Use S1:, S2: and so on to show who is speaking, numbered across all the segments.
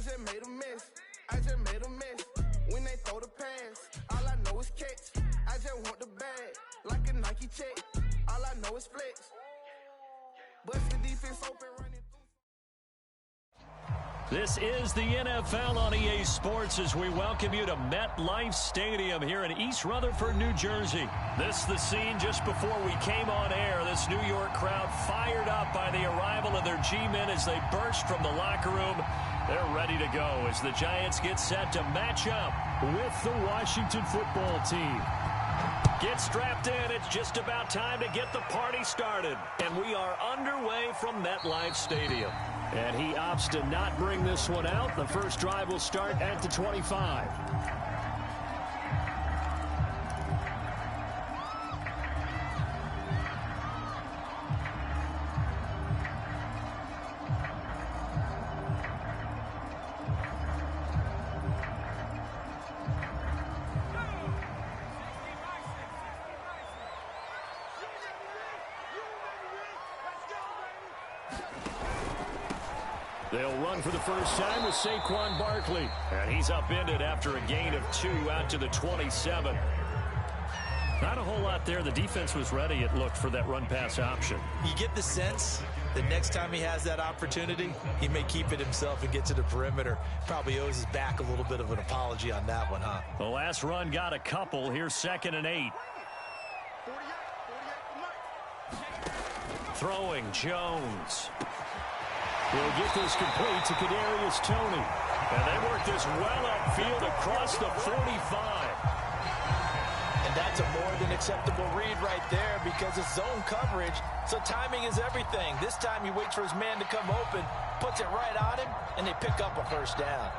S1: just made a mess. I just made a mess. When they throw the pass, all I know is catch. I just want the bag, like a Nike check. All I know is flex. Bust the defense open, running through.
S2: This is the NFL on EA Sports as we welcome you to MetLife Stadium here in East Rutherford, New Jersey. This is the scene just before we came on air. This New York crowd fired up by the arrival of their G-men as they burst from the locker room. They're ready to go as the Giants get set to match up with the Washington football team. Get strapped in. It's just about time to get the party started. And we are underway from MetLife Stadium. And he opts to not bring this one out. The first drive will start at the 25. They'll run for the first time with Saquon Barkley. And he's upended after a gain of 2 out to the 27. Not a whole lot there. The defense was ready, it looked, for that run-pass option. You get the sense that next time he has that opportunity, he may keep it himself and get to the perimeter. Probably owes his back a little bit of an apology on that one, huh? The last run got a couple. Here's 2nd and 8. Throwing Jones. He'll get this complete to Kadarius Toney. And they work this well upfield across the 45. And that's a more than acceptable read right there because it's zone coverage, so timing is everything. This time he waits for his man to come open, puts it right on him, and they pick up a first down.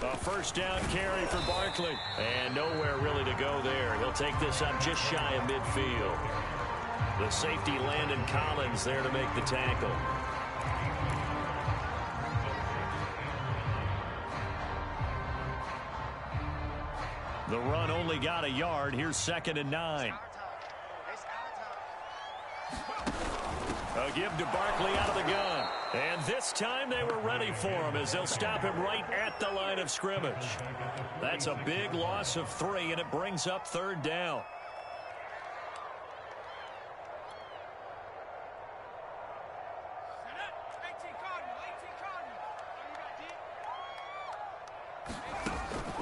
S2: A first down carry for Barkley. And nowhere really to go there. He'll take this up just shy of midfield. The safety Landon Collins there to make the tackle. The run only got a yard. Here's 2nd and 9. A give to Barkley out of the gun. And this time they were ready for him as they'll stop him right at the line of scrimmage. That's a big loss of 3, and it brings up 3rd down.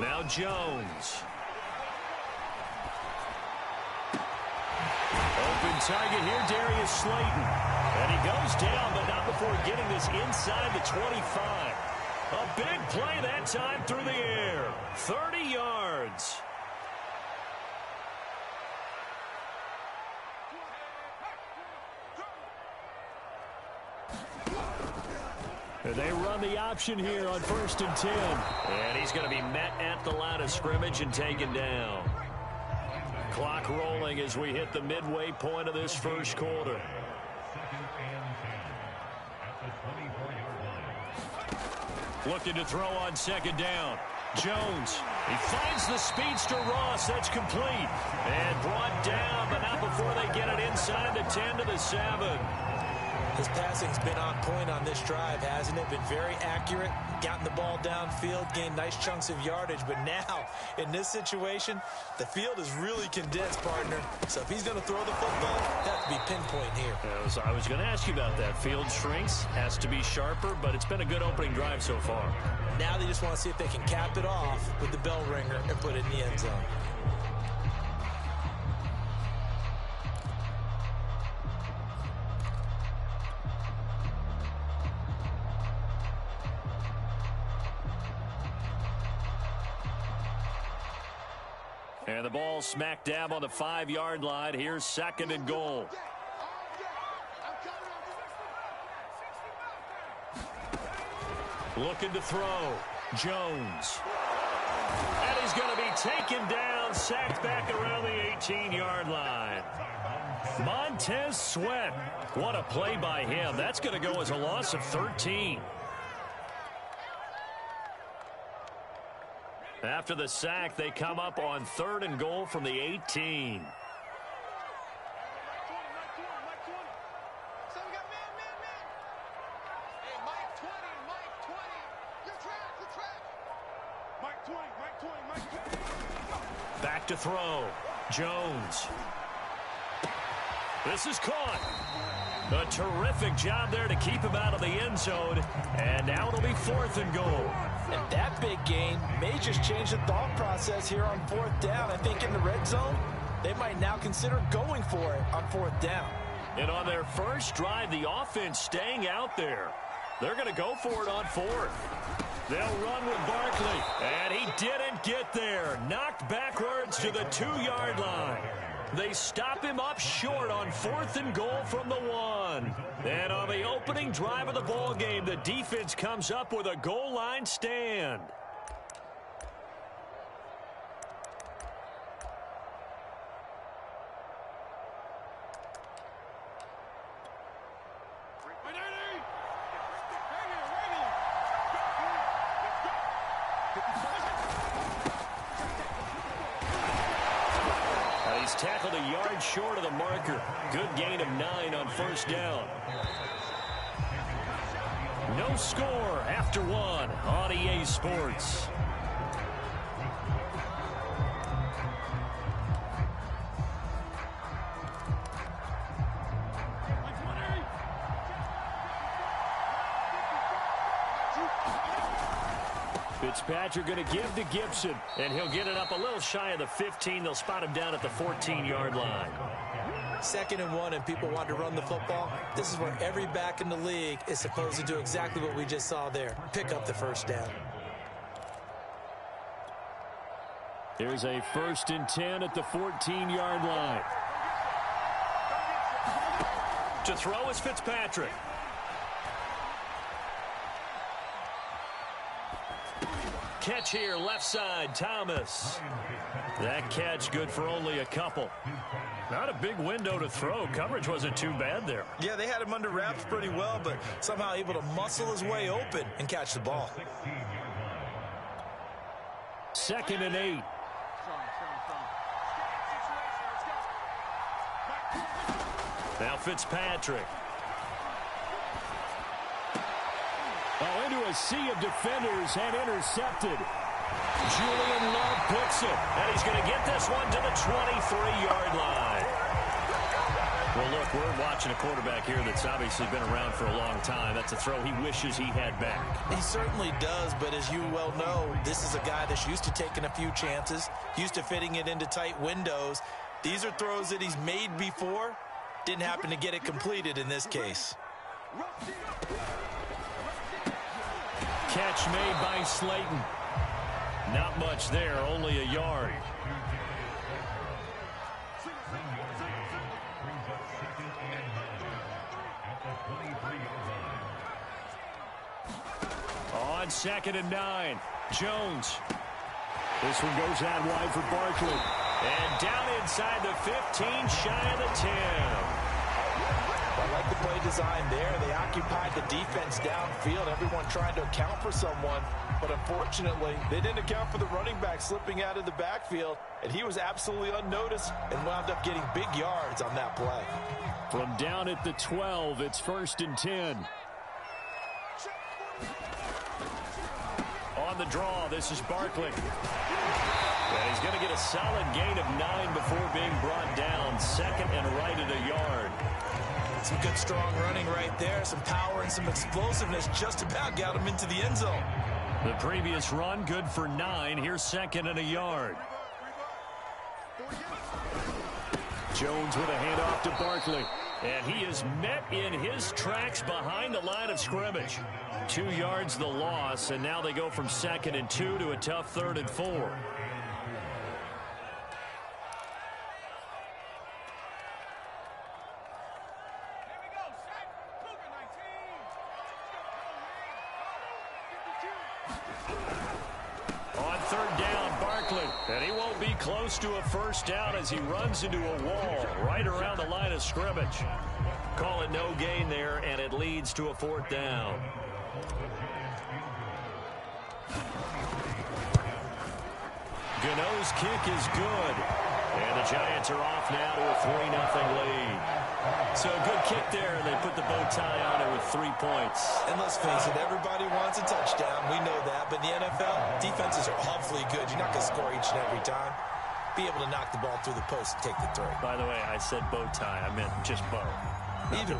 S2: Now Jones. Open target here, Darius Slayton. And he goes down, but not before getting this inside the 25. A big play that time through the air. 30 yards. And they run the option here on 1st and 10. And he's going to be met at the line of scrimmage and taken down. Clock rolling as we hit the midway point of this first quarter. Looking to throw on 2nd down. Jones. He finds the speedster Ross. That's complete. And brought down, but not before they get it inside the 10 to the 7. His passing's been on point on this drive, hasn't it? Been very accurate, gotten the ball downfield, gained nice chunks of yardage. But now, in this situation, the field is really condensed, partner. So if he's going to throw the football, that has to be pinpoint here. I was going to ask you about that. Field shrinks, has to be sharper, but it's been a good opening drive so far. Now they just want to see if they can cap it off with the bell ringer and put it in the end zone. And the ball smack dab on the 5-yard line. Here's 2nd and goal. Looking to throw. Jones. And he's going to be taken down, sacked back around the 18-yard line. Montez Sweat. What a play by him. That's going to go as a loss of 13. After the sack, they come up on 3rd and goal from the 18. left to throw. Jones. This is caught. A terrific job there to keep him out of the end zone. And now it'll be 4th and goal.
S3: And that big gain may just change the thought process here on 4th down. I think in the red zone, they might now consider going for it on 4th down.
S2: And on their first drive, the offense staying out there. They're going to go for it on 4th. They'll run with Barkley. And he didn't get there. Knocked backwards to the 2-yard line. They stop him up short on 4th and goal from the 1. And on the opening drive of the ball game, the defense comes up with a goal line stand. He's tackled a yard short of the marker. Good gain of 9 on 1st down. No score after 1 on EA Sports. Fitzpatrick going to give to Gibson, and he'll get it up a little shy of the 15. They'll spot him down at the 14-yard line.
S3: 2nd and 1, and people want to run the football. This is where every back in the league is supposed to do exactly what we just saw there. Pick up the 1st down.
S2: There's a 1st and 10 at the 14-yard line. To throw is Fitzpatrick. Catch here, left side, Thomas. That catch good for only a couple. Not a big window to throw. Coverage wasn't too bad there.
S3: Yeah, they had him under wraps pretty well, but somehow able to muscle his way open and catch the ball.
S2: 2nd and 8. Now Fitzpatrick. Oh, into a sea of defenders and intercepted. Julian Love picks it, and he's going to get this one to the 23-yard line. Well, look, we're watching a quarterback here that's obviously been around for a long time. That's a throw he wishes he had back.
S3: He certainly does, but as you well know, this is a guy that's used to taking a few chances, used to fitting it into tight windows. These are throws that he's made before. Didn't happen to get it completed in this case.
S2: Catch made by Slayton. Not much there, only a yard. On 2nd and 9, Jones. This one goes out wide for Barkley. And down inside the 15, shy of the 10.
S3: I like the play design there. They occupied the defense downfield, everyone trying to account for someone. But unfortunately, they didn't account for the running back slipping out of the backfield, and he was absolutely unnoticed and wound up getting big yards on that play.
S2: From down at the 12, it's 1st and 10. On the draw, this is Barkley. And he's going to get a solid gain of 9 before being brought down. 2nd and right at a yard.
S3: Some good strong running right there. Some power and some explosiveness just about got him into the end zone.
S2: The previous run good for 9. Here's 2nd and a yard. Jones with a handoff to Barkley. And he is met in his tracks behind the line of scrimmage. 2 yards the loss, and now they go from 2nd and 2 to a tough 3rd and 4. On 3rd down, Barkley. And he won't be close to a 1st down as he runs into a wall right around the line of scrimmage. Call it no gain there, and it leads to a 4th down. Gano's kick is good. And the Giants are off now to a 3-0 lead. So a good kick there, and they put the bow tie on it with 3 points.
S3: And let's face it, everybody wants a touchdown. We know that. But in the NFL, defenses are awfully good. You're not going to score each and every time. be able to knock the ball through the post and take the throw.
S2: By the way, I said bow tie. I meant just bow.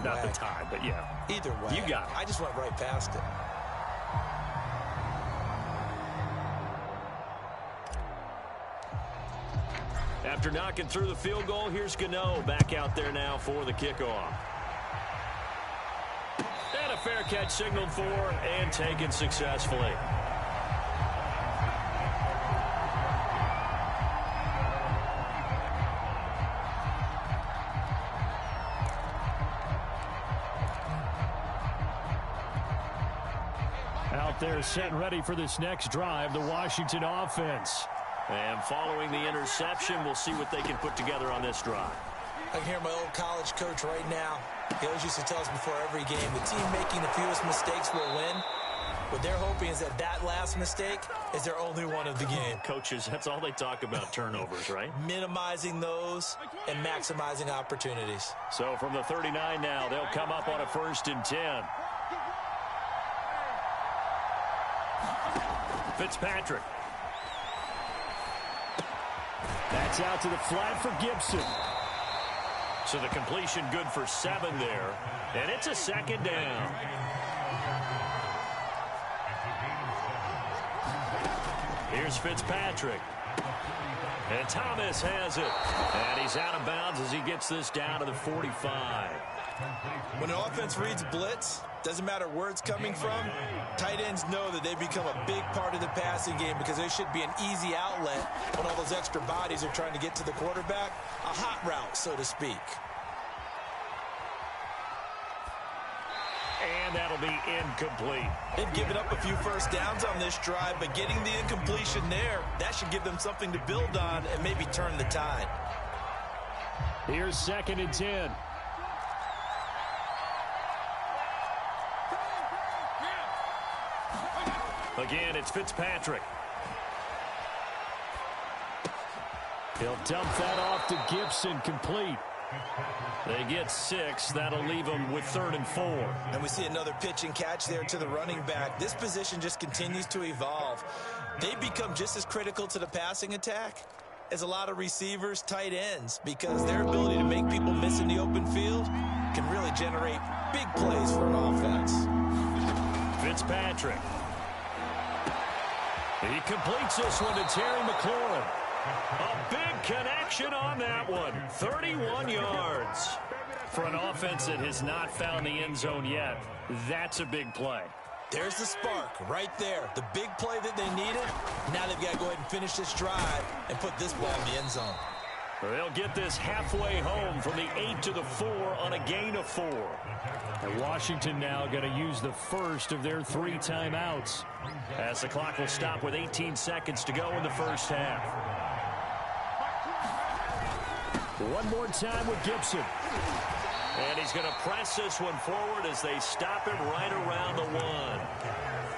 S2: Not the tie, but yeah.
S3: Either way.
S2: You got it.
S3: I just went right past it.
S2: After knocking through the field goal, here's Gano back out there now for the kickoff. And a fair catch signaled for and taken successfully. Out there set and ready for this next drive, the Washington offense. And following the interception, we'll see what they can put together on this drive.
S3: I can hear my old college coach right now. He always used to tell us before every game, the team making the fewest mistakes will win. What they're hoping is that last mistake is their only one of the game.
S2: Coaches, that's all they talk about, turnovers, right?
S3: Minimizing those and maximizing opportunities.
S2: So from the 39 now, they'll come up on a 1st and 10. Fitzpatrick. That's out to the flat for Gibson. So the completion good for 7 there. And it's a 2nd down. Here's Fitzpatrick. And Thomas has it. And he's out of bounds as he gets this down to the 45.
S3: When an offense reads blitz, doesn't matter where it's coming from, tight ends know that they become a big part of the passing game because there should be an easy outlet when all those extra bodies are trying to get to the quarterback. A hot route, so to speak.
S2: And that'll be incomplete.
S3: They've given up a few first downs on this drive, but getting the incompletion there, that should give them something to build on and maybe turn the tide.
S2: Here's 2nd and 10. Again, it's Fitzpatrick. He'll dump that off to Gibson, complete. They get 6. That'll leave them with 3rd and 4.
S3: And we see another pitch and catch there to the running back. This position just continues to evolve. They become just as critical to the passing attack as a lot of receivers, tight ends, because their ability to make people miss in the open field can really generate big plays for an offense.
S2: Fitzpatrick. He completes this one to Terry McLaurin. A big connection on that one. 31 yards. For an offense that has not found the end zone yet, that's a big play.
S3: There's the spark right there. The big play that they needed. Now they've got to go ahead and finish this drive and put this ball in the end zone.
S2: They'll get this halfway home from the 8 to the 4 on a gain of 4. And Washington now going to use the first of their 3 timeouts, as the clock will stop with 18 seconds to go in the first half. One more time with Gibson. And he's going to press this one forward as they stop him right around the 1.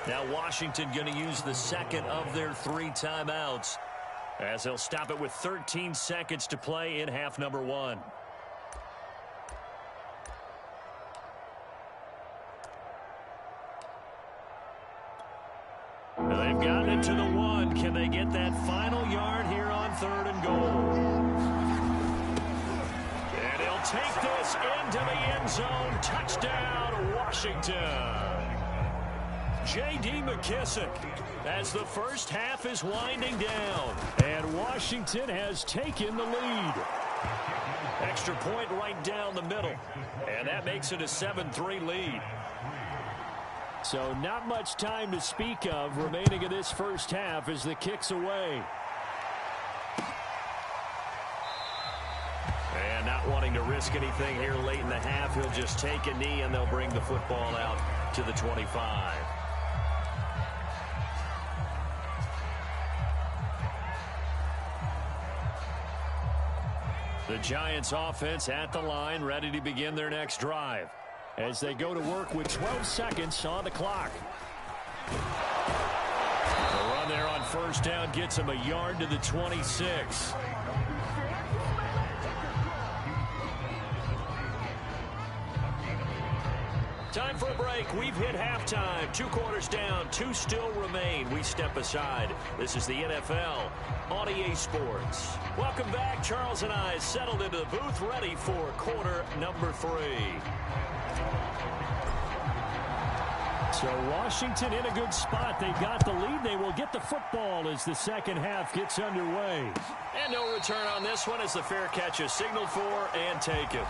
S2: Now Washington going to use the second of their 3 timeouts, as they'll stop it with 13 seconds to play in half number 1. They've gotten it to the 1. Can they get that final yard here on 3rd and goal? And he'll take this into the end zone. Touchdown, Washington. J.D. McKissick, as the first half is winding down. And Washington has taken the lead. Extra point right down the middle. And that makes it a 7-3 lead. So not much time to speak of remaining in this first half as the kick's away. And not wanting to risk anything here late in the half, he'll just take a knee and they'll bring the football out to the 25. The Giants offense at the line, ready to begin their next drive, as they go to work with 12 seconds on the clock. The run there on first down gets him a yard to the 26. Time for a break. We've hit halftime. 2 quarters down. 2 still remain. We step aside. This is the NFL on EA Sports. Welcome back. Charles and I settled into the booth, ready for quarter number 3. So Washington in a good spot. They've got the lead. They will get the football as the second half gets underway. And no return on this one as the fair catch is signaled for and taken.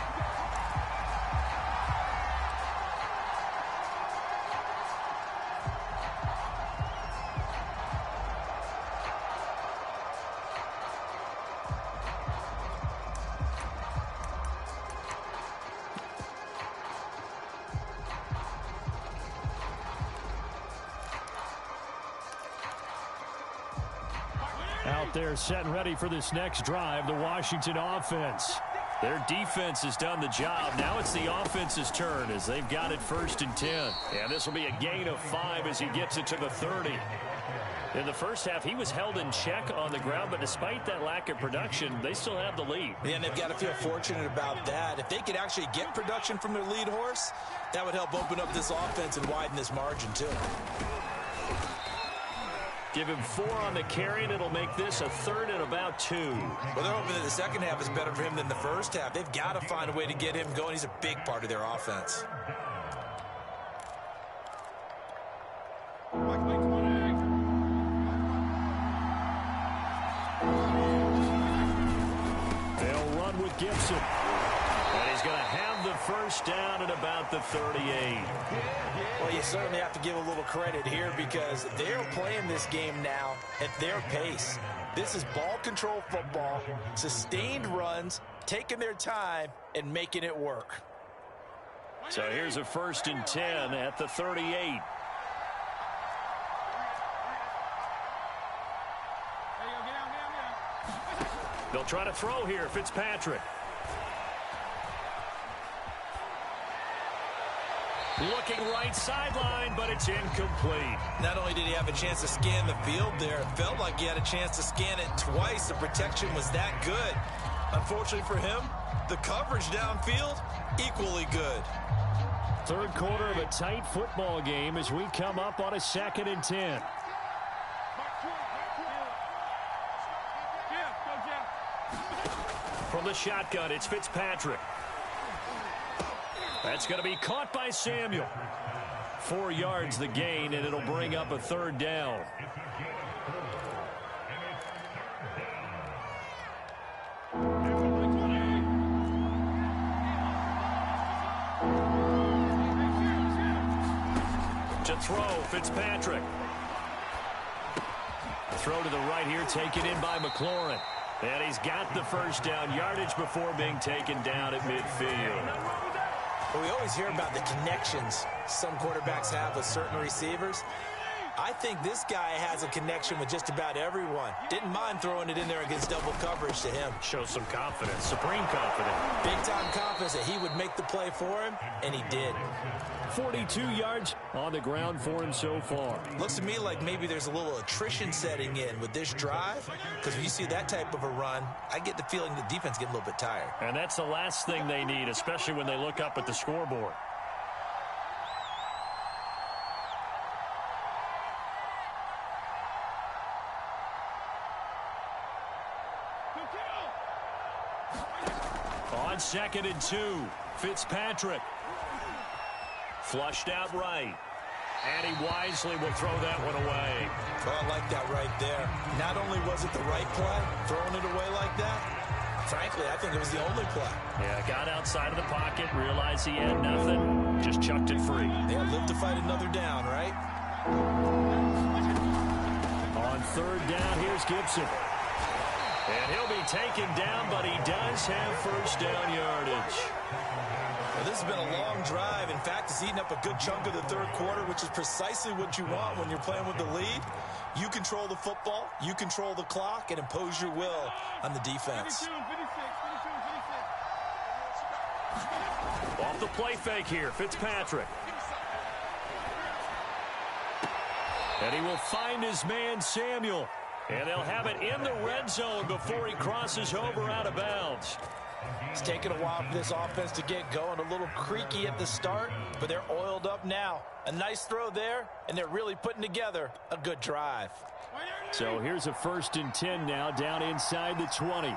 S2: Out there set and ready for this next drive, the Washington offense. Their defense has done the job. Now it's the offense's turn as they've got it 1st and 10. And this will be a gain of 5 as he gets it to the 30. In the first half, he was held in check on the ground, but despite that lack of production, they still have the lead.
S3: Yeah, and they've got to feel fortunate about that. If they could actually get production from their lead horse, that would help open up this offense and widen this margin too.
S2: Give him 4 on the carry, and it'll make this a 3rd and about 2.
S3: Well, they're hoping that the second half is better for him than the first half. They've got to find a way to get him going. He's a big part of their offense.
S2: They'll run with Gibson. And he's going to have the first down at about the 38.
S3: Well, you certainly have to give a little credit here because they're playing this game now at their pace. This is ball control football, sustained runs, taking their time, and making it work.
S2: So here's a 1st and 10 at the 38. They'll try to throw here, Fitzpatrick. Looking right sideline, but it's incomplete.
S3: Not only did he have a chance to scan the field there, it felt like he had a chance to scan it twice. The protection was that good. Unfortunately for him, the coverage downfield, equally good.
S2: 3rd quarter of a tight football game as we come up on a 2nd and 10. From the shotgun, it's Fitzpatrick. That's going to be caught by Samuel. 4 yards the gain, and it'll bring up a 3rd down. To throw, Fitzpatrick. Throw to the right here, taken in by McLaurin. And he's got the first down, yardage before being taken down at midfield.
S3: Well, we always hear about the connections some quarterbacks have with certain receivers. I think this guy has a connection with just about everyone. Didn't mind throwing it in there against double coverage to him.
S2: Shows some confidence, supreme confidence.
S3: Big-time confidence that he would make the play for him, and he did.
S2: 42 yards on the ground for him so far.
S3: Looks to me like maybe there's a little attrition setting in with this drive, because when you see that type of a run, I get the feeling the defense getting a little bit tired.
S2: And that's the last thing they need, especially when they look up at the scoreboard. On 2nd and 2, Fitzpatrick. Flushed out right. And he wisely will throw that one away.
S3: Oh, I like that right there. Not only was it the right play, throwing it away like that, frankly, I think it was the only play.
S2: Yeah, got outside of the pocket, realized he had nothing, just chucked it free.
S3: Yeah, live to fight another down, right?
S2: On 3rd down, here's Gibson. And he'll be taken down, but he does have first down yardage.
S3: Well, this has been a long drive. In fact, it's eaten up a good chunk of the 3rd quarter, which is precisely what you want when you're playing with the lead. You control the football, you control the clock, and impose your will on the defense.
S2: Off the play fake here, Fitzpatrick. And he will find his man, Samuel. And they'll have it in the red zone before he crosses over out of bounds.
S3: It's taken a while for this offense to get going. A little creaky at the start, but they're oiled up now. A nice throw there, and they're really putting together a good drive.
S2: So here's a 1st and 10 now, down inside the 20.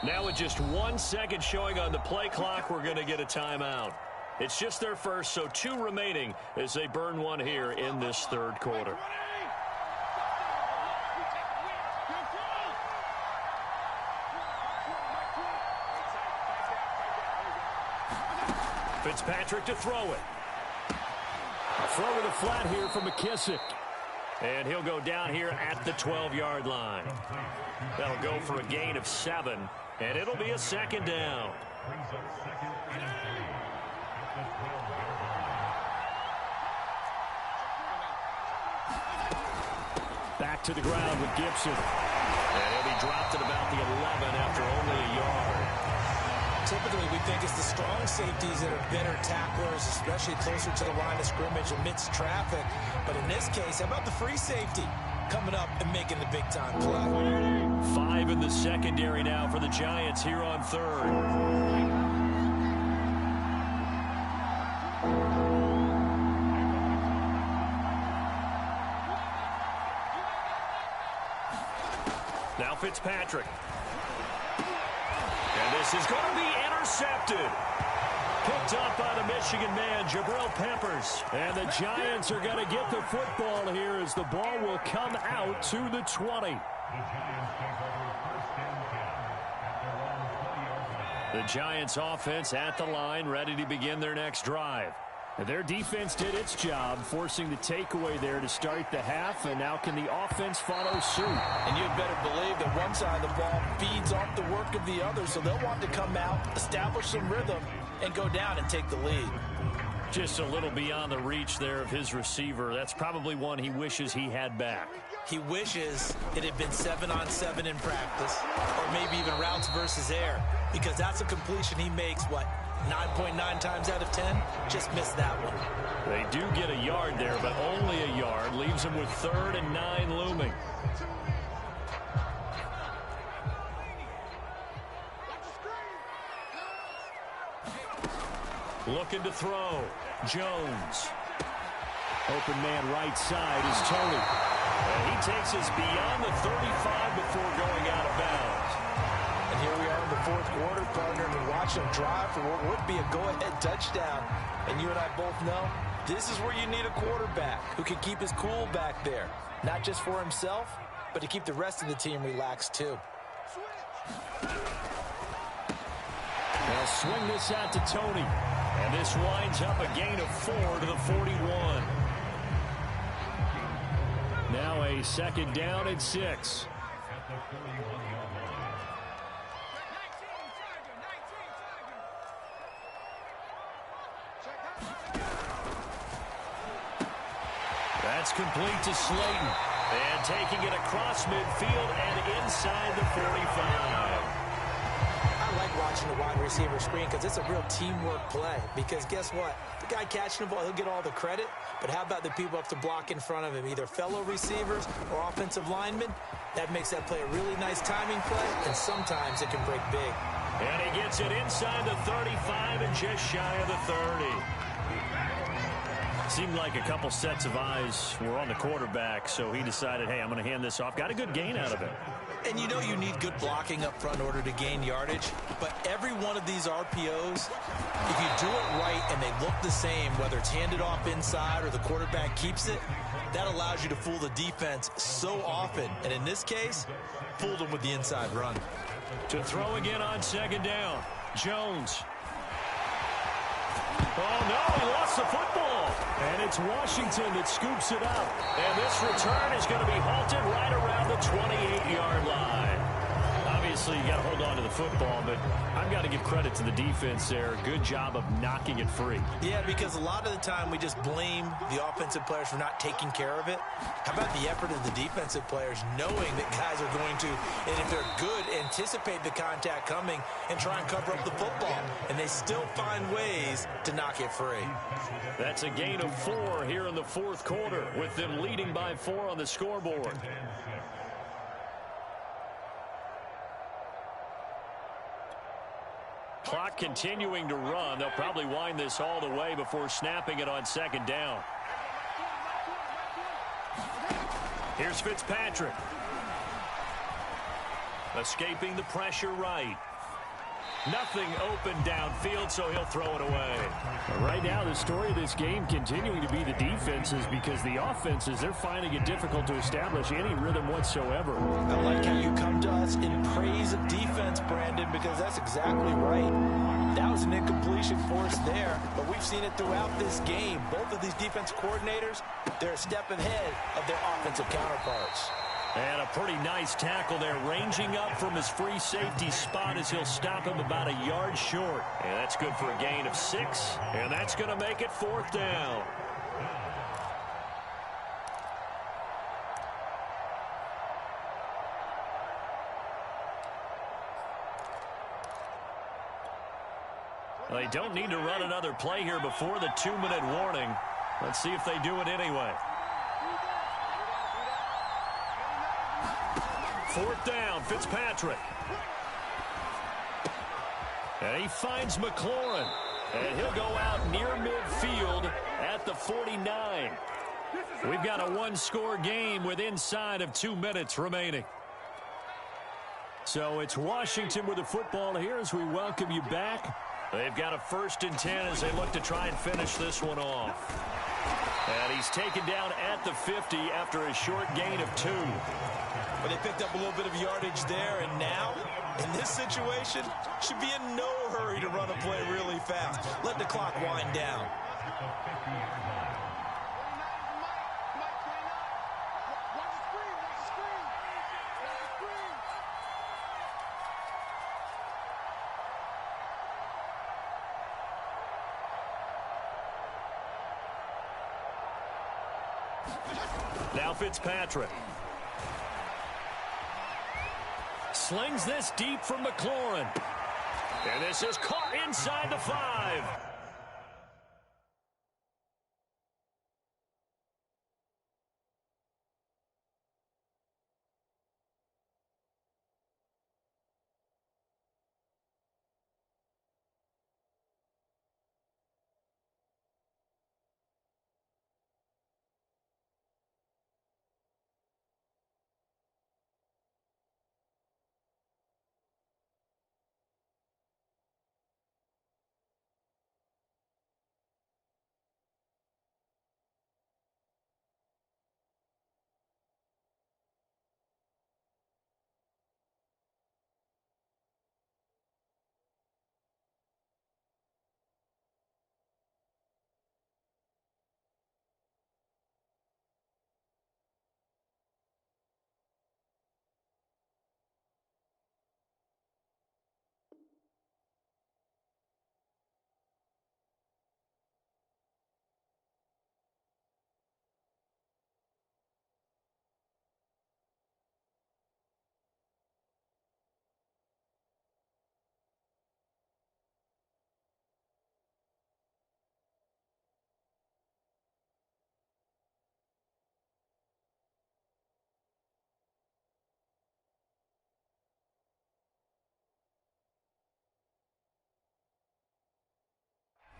S2: Now with just 1 second showing on the play clock, we're going to get a timeout. It's just their first, so 2 remaining as they burn one here in this 3rd quarter. Fitzpatrick to throw it. A throw to the flat here from McKissick. And he'll go down here at the 12-yard line. That'll go for a gain of 7, and it'll be a 2nd down. Back to the ground with Gibson. And he'll be dropped at about the 11 after only a yard.
S3: Typically, we think it's the strong safeties that are better tacklers, especially closer to the line of scrimmage amidst traffic. But in this case, how about the free safety coming up and making the big-time play?
S2: 5 in the secondary now for the Giants here on 3rd. Now Fitzpatrick. And this is going to be intercepted. Picked up by the Michigan man, Jabril Peppers. And the Giants are going to get the football here as the ball will come out to the 20. The Giants offense at the line, ready to begin their next drive. Their defense did its job, forcing the takeaway there to start the half, and now can the offense follow suit?
S3: And you'd better believe that one side of the ball feeds off the work of the other, so they'll want to come out, establish some rhythm, and go down and take the lead.
S2: Just a little beyond the reach there of his receiver. That's probably one he wishes he had back.
S3: He wishes it had been 7-on-7 in practice, or maybe even routes versus air, because that's a completion he makes, 9.9 times out of 10? Just missed that one.
S2: They do get a yard there, but only a yard. Leaves them with 3rd and 9 looming. Looking to throw. Jones. Open man right side is Tony. And he takes us beyond the 35 before going out of bounds.
S3: And here we are in the 4th quarter, partner, and we watch them drive for what would be a go-ahead touchdown. And you and I both know this is where you need a quarterback who can keep his cool back there. Not just for himself, but to keep the rest of the team relaxed too.
S2: They'll swing this out to Tony. And this winds up a gain of 4 to the 41. Now a 2nd down and 6. That's complete to Slayton. And taking it across midfield and inside the 45.
S3: I like watching the wide receiver screen because it's a real teamwork play. Because guess what? The guy catching the ball, he'll get all the credit. But how about the people up to block in front of him, either fellow receivers or offensive linemen? That makes that play a really nice timing play, and sometimes it can break big.
S2: And he gets it inside the 35 and just shy of the 30. Seemed like a couple sets of eyes were on the quarterback, so he decided, hey, I'm going to hand this off. Got a good gain out of it.
S3: And you know you need good blocking up front in order to gain yardage, but every one of these RPOs, if you do it right and they look the same, whether it's handed off inside or the quarterback keeps it, that allows you to fool the defense so often. And in this case, fooled them with the inside run.
S2: To throw again on 2nd down, Jones. Oh, no, he lost the football. And it's Washington that scoops it up. And this return is going to be halted right around the 28-yard line. Obviously, Obviously, you got to hold on to the football, but I've got to give credit to the defense there. Good job of knocking it free.
S3: Yeah, because a lot of the time we just blame the offensive players for not taking care of it. How about the effort of the defensive players knowing that guys are going to, and if they're good, anticipate the contact coming and try and cover up the football. And they still find ways to knock it free.
S2: That's a gain of 4 here in the fourth quarter, with them leading by 4 on the scoreboard. Clock continuing to run. They'll probably wind this all the way before snapping it on second down. Here's Fitzpatrick. Escaping the pressure right. Nothing open downfield, so he'll throw it away.
S4: Right now, the story of this game continuing to be the defenses, because the offenses, they're finding it difficult to establish any rhythm whatsoever.
S3: I like how you come to us in praise of defense, Brandon, because that's exactly right. That was an incompletion for us there, but we've seen it throughout this game. Both of these defense coordinators, they're a step ahead of their offensive counterparts.
S2: And a pretty nice tackle there, ranging up from his free safety spot as he'll stop him about a yard short. And that's good for a gain of 6, and that's going to make it 4th down. They don't need to run another play here before the 2-minute warning. Let's see if they do it anyway. 4th down, Fitzpatrick. And he finds McLaurin. And he'll go out near midfield at the 49. We've got a one-score game with inside of 2 minutes remaining. So it's Washington with the football here as we welcome you back. They've got a 1st and 10 as they look to try and finish this one off. And he's taken down at the 50 after a short gain of 2.
S3: But they picked up a little bit of yardage there, and now, in this situation, should be in no hurry to run a play really fast. Let the clock wind down.
S2: Now Fitzpatrick. Slings this deep from McLaurin. And this is caught inside the 5.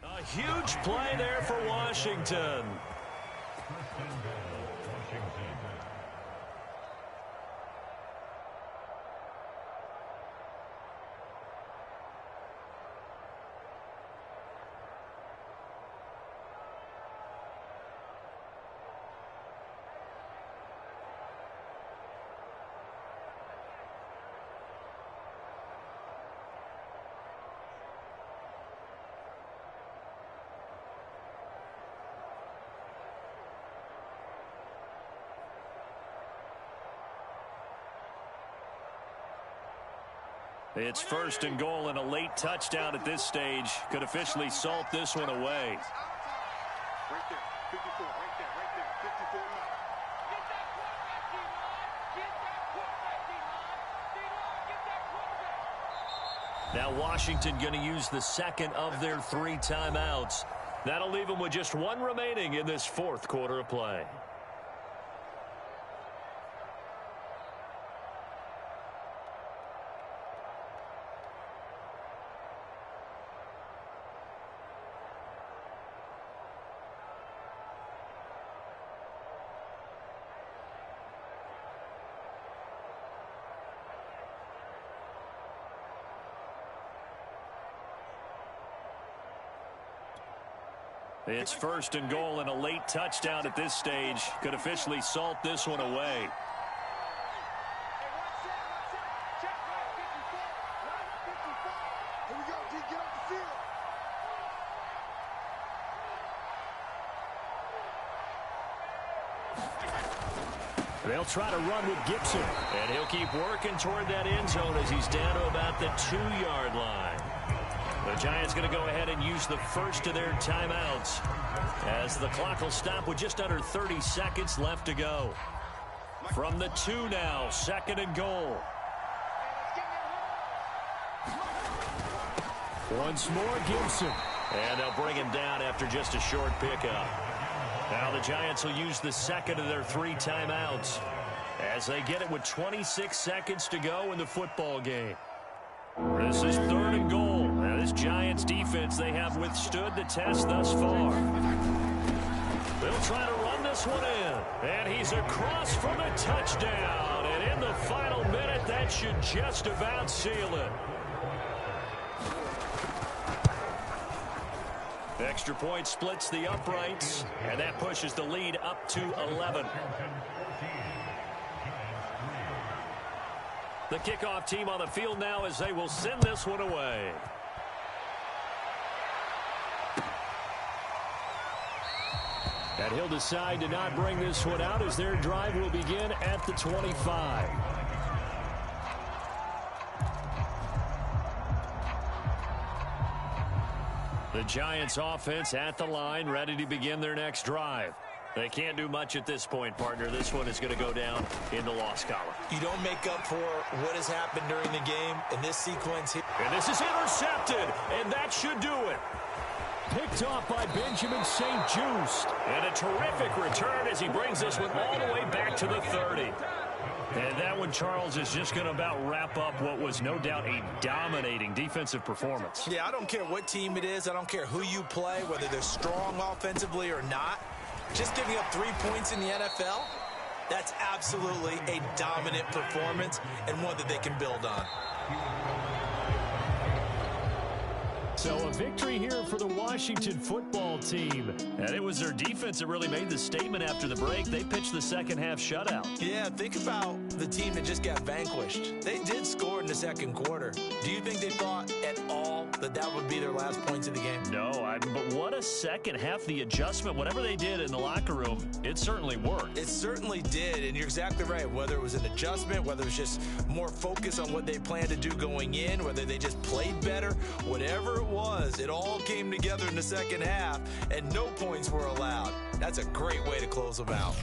S2: A huge play there for Washington. It's first and goal, and a late touchdown at this stage could officially salt this one away.
S5: Right there, 54, right there, 54 now. Get that quarterback, D-line. Get that quarterback, D-line. Get that quarterback.
S2: Now Washington going to use the second of their 3 timeouts. That'll leave them with just 1 remaining in this 4th quarter of play. It's first and goal, and a late touchdown at this stage could officially salt this one away.
S5: Here we go, D, get off the field.
S4: They'll try to run with Gibson.
S2: And he'll keep working toward that end zone as he's down to about the 2-yard line. The Giants going to go ahead and use the first of their timeouts as the clock will stop with just under 30 seconds left to go. From the 2 now, second and goal.
S4: Once more, Gibson.
S2: And they'll bring him down after just a short pickup. Now the Giants will use the second of their 3 timeouts as they get it with 26 seconds to go in the football game. This is third and goal. Now this Giants defense, they have withstood the test thus far. They'll try to run this one in. And he's across for the touchdown. And in the final minute, that should just about seal it. Extra point splits the uprights, and that pushes the lead up to 11. The kickoff team on the field now as they will send this one away.
S4: And he'll decide to not bring this one out as their drive will begin at the 25.
S2: The Giants offense at the line, ready to begin their next drive. They can't do much at this point, partner. This one is going to go down in the loss column.
S3: You don't make up for what has happened during the game in this sequence here.
S2: And this is intercepted, and that should do it.
S4: Picked off by Benjamin St. Just.
S2: And a terrific return as he brings this one all the way back to the 30. And that one, Charles, is just going to about wrap up what was no doubt a dominating defensive performance.
S3: Yeah, I don't care what team it is. I don't care who you play, whether they're strong offensively or not. Just giving up 3 points in the NFL, that's absolutely a dominant performance and one that they can build on.
S4: So a victory here for the Washington football team.
S2: And it was their defense that really made the statement after the break. They pitched the second half shutout.
S3: Yeah, think about the team that just got vanquished. They did score in the second quarter. Do you think they thought at all that that would be their last points of the game?
S2: No, but what a second half. The adjustment, whatever they did in the locker room, it certainly worked.
S3: It certainly did, and you're exactly right. Whether it was an adjustment, whether it was just more focus on what they planned to do going in, whether they just played better, whatever it was, it all came together in the second half, and no points were allowed. That's a great way to close them out.